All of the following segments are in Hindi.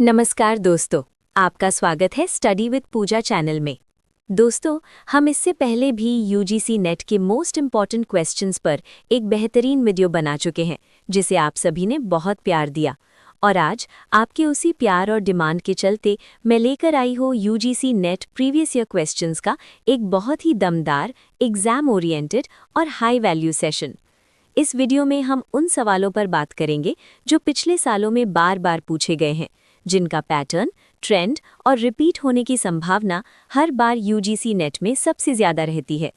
नमस्कार दोस्तों, आपका स्वागत है स्टडी विद पूजा चैनल में। दोस्तों, हम इससे पहले भी यूजीसी नेट के मोस्ट इम्पॉर्टेंट क्वेश्चंस पर एक बेहतरीन वीडियो बना चुके हैं, जिसे आप सभी ने बहुत प्यार दिया। और आज आपके उसी प्यार और डिमांड के चलते मैं लेकर आई हूँ UGC net previous year questions का एक बहुत ही दमदार, एग्जाम ओरिएंटेड और हाई वैल्यू सेशन। इस वीडियो में हम उन सवालों पर बात करेंगे जो पिछले सालों में बार बार पूछे गए हैं, जिनका पैटर्न, ट्रेंड और रिपीट होने की संभावना हर बार यूजीसी नेट में सबसे ज़्यादा रहती है।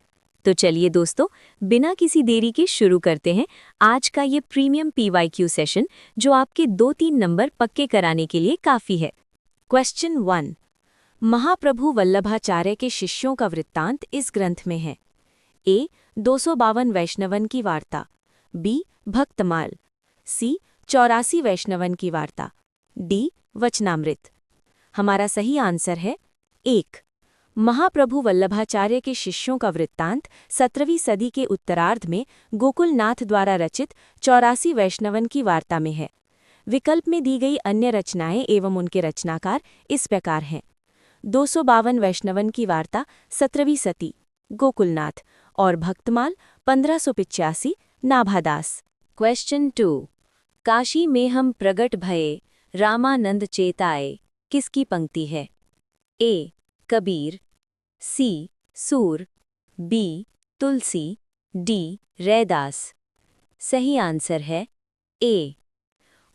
तो चलिए दोस्तों, बिना किसी देरी के शुरू करते हैं आज का ये प्रीमियम पीवाईक्यू सेशन, जो आपके 2-3 नंबर पक्के कराने के लिए काफ़ी है। क्वेश्चन 1। महाप्रभु वल्लभाचार्य के शिष्यों का वृत्तांत इस ग्रंथ में है। ए. 252 वैष्णवन की वार्ता। बी. भक्तमाल। सी. 84 वैष्णवन की वार्ता। डी. वचनामृत। हमारा सही आंसर है 1। महाप्रभु वल्लभाचार्य के शिष्यों का वृत्तांत 17वीं सदी के उत्तरार्ध में गोकुलनाथ द्वारा रचित 84 वैष्णवन की वार्ता में है। विकल्प में दी गई अन्य रचनाएं एवं उनके रचनाकार इस प्रकार हैं। 252 वैष्णवन की वार्ता 17वीं सदी गोकुलनाथ और भक्तमाल 1585 नाभादास। क्वेश्चन 2। काशी में हम प्रगट भये रामानंद चेताए किसकी पंक्ति है? ए. कबीर। सी. सूर। बी. तुलसी। डी. रैदास। सही आंसर है ए।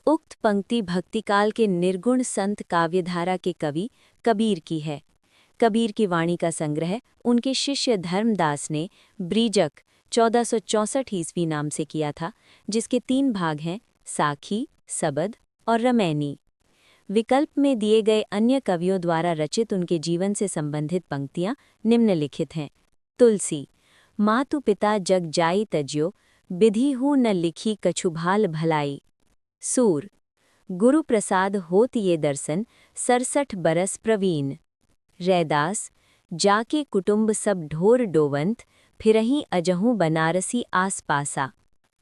उक्त पंक्ति भक्तिकाल के निर्गुण संत काव्यधारा के कवि कबीर की है। कबीर की वाणी का संग्रह उनके शिष्य धर्मदास ने ब्रीजक 1464 ईस्वी नाम से किया था, जिसके 3 भाग हैं, साखी, सबद और रमैनी। विकल्प में दिए गए अन्य कवियों द्वारा रचित उनके जीवन से संबंधित पंक्तियां निम्नलिखित हैं। तुलसी। मातु पिता जग जाई तज्यो, बिधि हूँ न लिखी कछुभाल भलाई। सूर। गुरु प्रसाद होत ये दर्शन, 67 बरस प्रवीण। रैदास। जाके कुटुंब सब ढोर डोवंत, फिरहीं अजहूँ बनारसी आस पासा।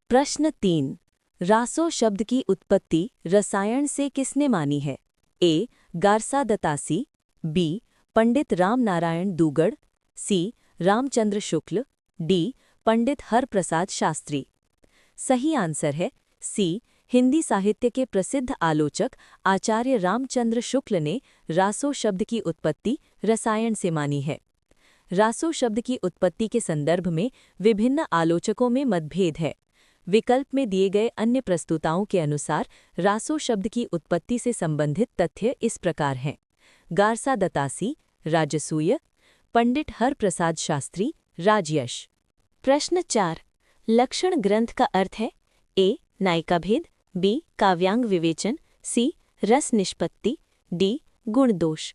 प्रश्न 3। रासो शब्द की उत्पत्ति रसायन से किसने मानी है? ए. गारसा दतासी। बी. पंडित राम नारायण दूगड़। सी. रामचंद्र शुक्ल। डी. पंडित हरप्रसाद शास्त्री। सही आंसर है सी. हिंदी साहित्य के प्रसिद्ध आलोचक आचार्य रामचंद्र शुक्ल ने रासो शब्द की उत्पत्ति रसायन से मानी है। रासो शब्द की उत्पत्ति के संदर्भ में विभिन्न आलोचकों में मतभेद है। विकल्प में दिए गए अन्य प्रस्तुताओं के अनुसार रासो शब्द की उत्पत्ति से संबंधित तथ्य इस प्रकार हैं। गारसा दतासी, राजसूय। पंडित हरप्रसाद शास्त्री, राजयश। प्रश्न 4। लक्षण ग्रंथ का अर्थ है? ए. नायिका भेद। बी. काव्यांग विवेचन। सी. रस निष्पत्ति। डी. गुण दोष।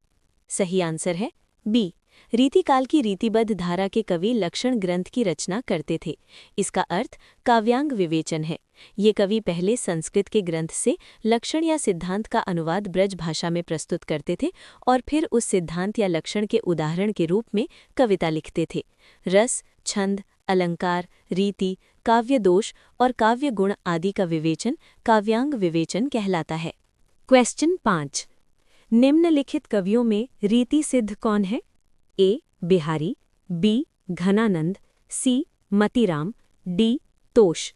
सही आंसर है बी. रीतिकाल की रीतिबद्ध धारा के कवि लक्षण ग्रंथ की रचना करते थे। इसका अर्थ काव्यांग विवेचन है। ये कवि पहले संस्कृत के ग्रंथ से लक्षण या सिद्धांत का अनुवाद ब्रज भाषा में प्रस्तुत करते थे और फिर उस सिद्धांत या लक्षण के उदाहरण के रूप में कविता लिखते थे। रस, छंद, अलंकार, रीति, काव्य दोष और काव्य गुण आदि का विवेचन काव्यांग विवेचन कहलाता है। क्वेश्चन 5। निम्नलिखित कवियों में रीति सिद्ध कौन है? ए. बिहारी। बी. घनानंद। सी. मतीराम। डी. तोष।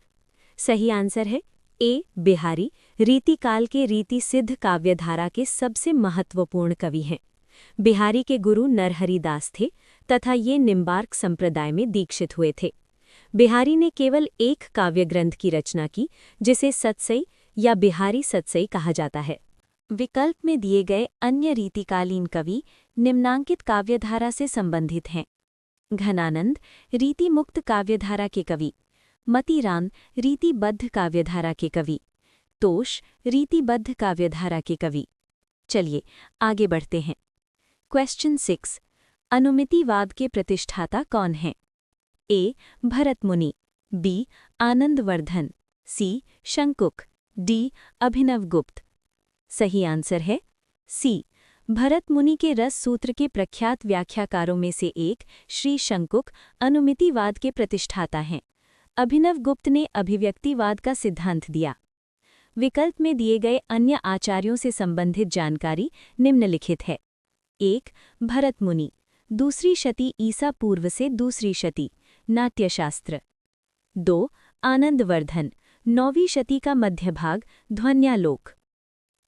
सही आंसर है ए. बिहारी रीतिकाल के रीति सिद्ध काव्यधारा के सबसे महत्वपूर्ण कवि हैं। बिहारी के गुरु नरहरि दास थे तथा ये निम्बार्क संप्रदाय में दीक्षित हुए थे। बिहारी ने केवल एक काव्य ग्रंथ की रचना की, जिसे सतसई या बिहारी सतसई कहा जाता है। विकल्प में दिए गए अन्य रीतिकालीन कवि निम्नांकित काव्यधारा से संबंधित हैं। घनानंद रीति मुक्त काव्यधारा के कवि। मतीराम रीतिबद्ध काव्यधारा के कवि। तोष रीतिबद्ध काव्यधारा के कवि। चलिए आगे बढ़ते हैं। क्वेश्चन 6। अनुमितिवाद के प्रतिष्ठाता कौन हैं? ए. भरत मुनि। बी. आनंदवर्धन। सी. शंकुक। डी. अभिनवगुप्त। सही आंसर है सी. भरत मुनि के रस सूत्र के प्रख्यात व्याख्याकारों में से एक श्री शंकुक अनुमितिवाद के प्रतिष्ठाता हैं। अभिनवगुप्त ने अभिव्यक्तिवाद का सिद्धांत दिया। विकल्प में दिए गए अन्य आचार्यों से संबंधित जानकारी निम्नलिखित है। 1. भरत मुनि, दूसरी शती ईसा पूर्व से दूसरी शती, नाट्यशास्त्र। 2. आनंदवर्धन, 9वीं शती का मध्य भाग, ध्वन्यालोक।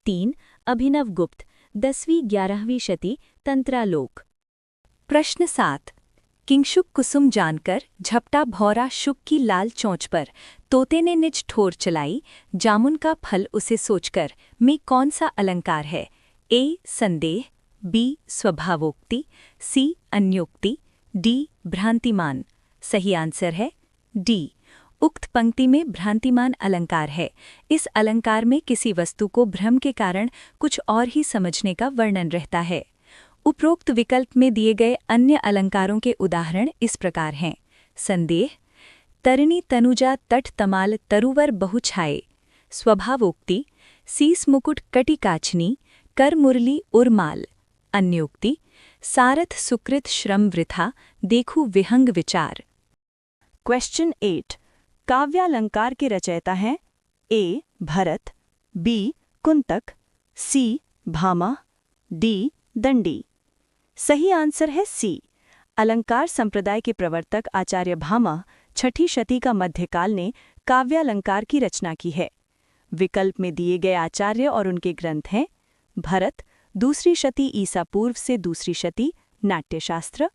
3. अभिनव गुप्त, 10वीं 11वीं शती, तंत्रालोक। प्रश्न 7. किंशुक कुसुम जानकर झपटा भौरा शुक की लाल चोंच पर, तोते ने निज ठोर चलाई, जामुन का फल उसे सोचकर, में कौन सा अलंकार है? ए. संदेह, बी. स्वभावोक्ति, सी. अन्योक्ति, डी. भ्रांतिमान। सही आंसर है डी। उक्त पंक्ति में भ्रांतिमान अलंकार है। इस अलंकार में किसी वस्तु को भ्रम के कारण कुछ और ही समझने का वर्णन रहता है। उपरोक्त विकल्प में दिए गए अन्य अलंकारों के उदाहरण इस प्रकार हैं। संदेह, तरिणी तनुजा तट तमाल तरुवर बहुछाए। स्वभावोक्ति, सीस मुकुट कटिकाचनी, कर मुरली उर्माल। अन्योक्ति, सारथ सुकृत श्रम वृथा, देखू विहंग विचार। क्वेश्चन 8. काव्यालंकार के रचयिता हैं ए. भरत, बी. कुंतक, सी. भामा, डी. दंडी। सही आंसर है सी। अलंकार संप्रदाय के प्रवर्तक आचार्य भामा 6ठी शती का मध्यकाल ने काव्यालंकार की रचना की है। विकल्प में दिए गए आचार्य और उनके ग्रंथ हैं भरत, दूसरी शती ईसा पूर्व से दूसरी शती, नाट्यशास्त्र।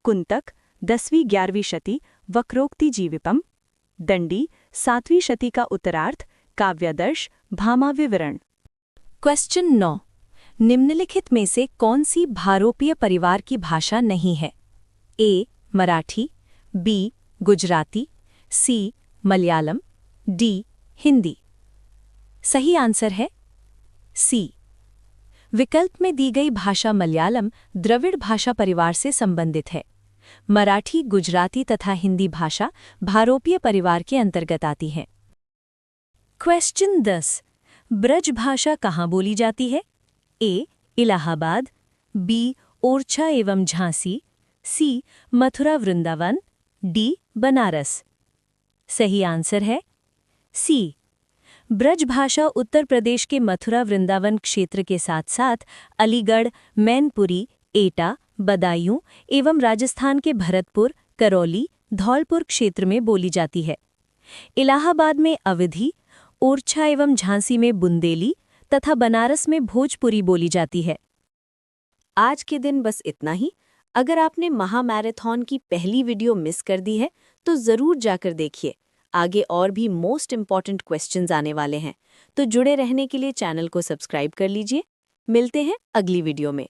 कुंतक, 10वीं 11वीं शती, वक्रोक्ति जीविपम। दंडी, 7वीं शती का उत्तरार्ध, काव्यादर्श, भामा विवरण। क्वेश्चन 9. निम्नलिखित में से कौन सी भारोपीय परिवार की भाषा नहीं है? ए. मराठी, बी. गुजराती, सी. मलयालम, डी. हिंदी। सही आंसर है सी। विकल्प में दी गई भाषा मलयालम द्रविड़ भाषा परिवार से संबंधित है। मराठी, गुजराती तथा हिंदी भाषा भारोपीय परिवार के अंतर्गत आती हैं। क्वेश्चन 10. ब्रज भाषा कहाँ बोली जाती है? ए. इलाहाबाद, बी. ओरछा एवं झांसी, सी. मथुरा वृंदावन, डी. बनारस। सही आंसर है सी। ब्रज भाषा उत्तर प्रदेश के मथुरा वृंदावन क्षेत्र के साथ साथ अलीगढ़, मैनपुरी, एटा, बदायूं एवं राजस्थान के भरतपुर, करौली, धौलपुर क्षेत्र में बोली जाती है। इलाहाबाद में अवधी, ओरछा एवं झांसी में बुंदेली तथा बनारस में भोजपुरी बोली जाती है। आज के दिन बस इतना ही। अगर आपने महामैराथन की पहली वीडियो मिस कर दी है तो ज़रूर जाकर देखिए। आगे और भी मोस्ट इम्पॉर्टेंट क्वेश्चंस आने वाले हैं, तो जुड़े रहने के लिए चैनल को सब्सक्राइब कर लीजिए। मिलते हैं अगली वीडियो में।